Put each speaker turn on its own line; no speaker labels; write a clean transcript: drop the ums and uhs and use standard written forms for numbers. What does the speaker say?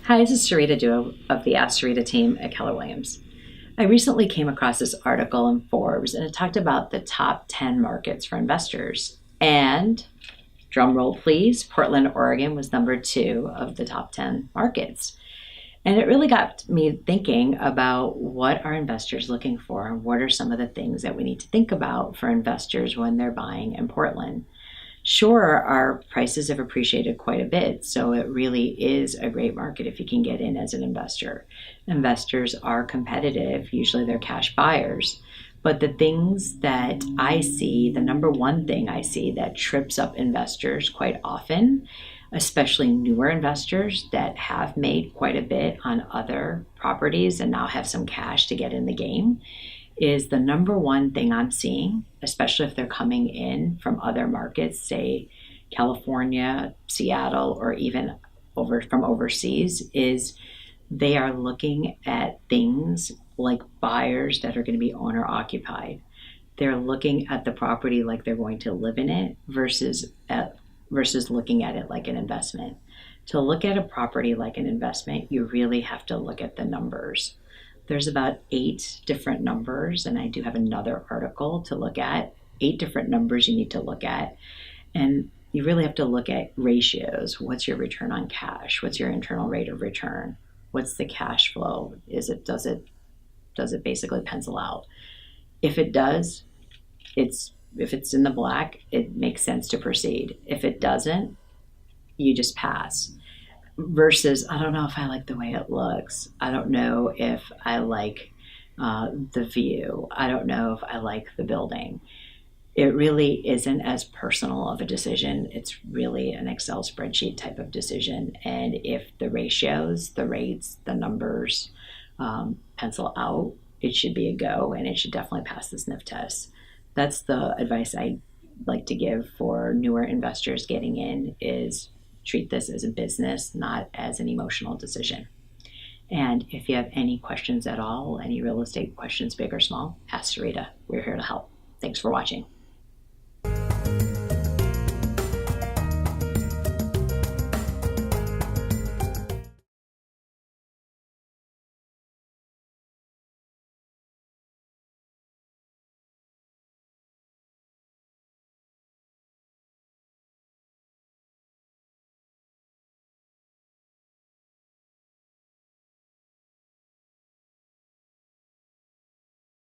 Hi, this is Sarita Dua of the AskSarita Team at Keller Williams. I recently came across this article in Forbes, and it talked about the top 10 markets for investors. And, drum roll please, Portland, Oregon was number 2 of the top 10 markets. And it really got me thinking about what are investors looking for and what are some of the things that we need to think about for investors when they're buying in Portland. Sure, our prices have appreciated quite a bit, so it really is a great market if you can get in as an investor. Investors are competitive, usually they're cash buyers. But the things that I see, the number one thing I see that trips up investors quite often, especially newer investors that have made quite a bit on other properties and now have some cash to get in the game, is the number one thing I'm seeing, especially if they're coming in from other markets, say California, Seattle, or even from overseas, is they are looking at things like buyers that are going to be owner occupied. They're looking at the property like they're going to live in it versus looking at it like an investment. To look at a property like an investment, you really have to look at the numbers. There's about 8 different numbers, and I do have another article to look at. 8 different numbers you need to look at. And you really have to look at ratios. What's your return on cash? What's your internal rate of return? What's the cash flow? Does it basically pencil out? If it does, if it's in the black, it makes sense to proceed. If it doesn't, you just pass. Versus, I don't know if I like the way it looks. I don't know if I like the view. I don't know if I like the building. It really isn't as personal of a decision. It's really an Excel spreadsheet type of decision. And if the ratios, the rates, the numbers pencil out, it should be a go, and it should definitely pass the sniff test. That's the advice I like to give for newer investors getting in, is treat this as a business, not as an emotional decision. And if you have any questions at all, any real estate questions, big or small, ask Sarita. We're here to help. Thanks for watching.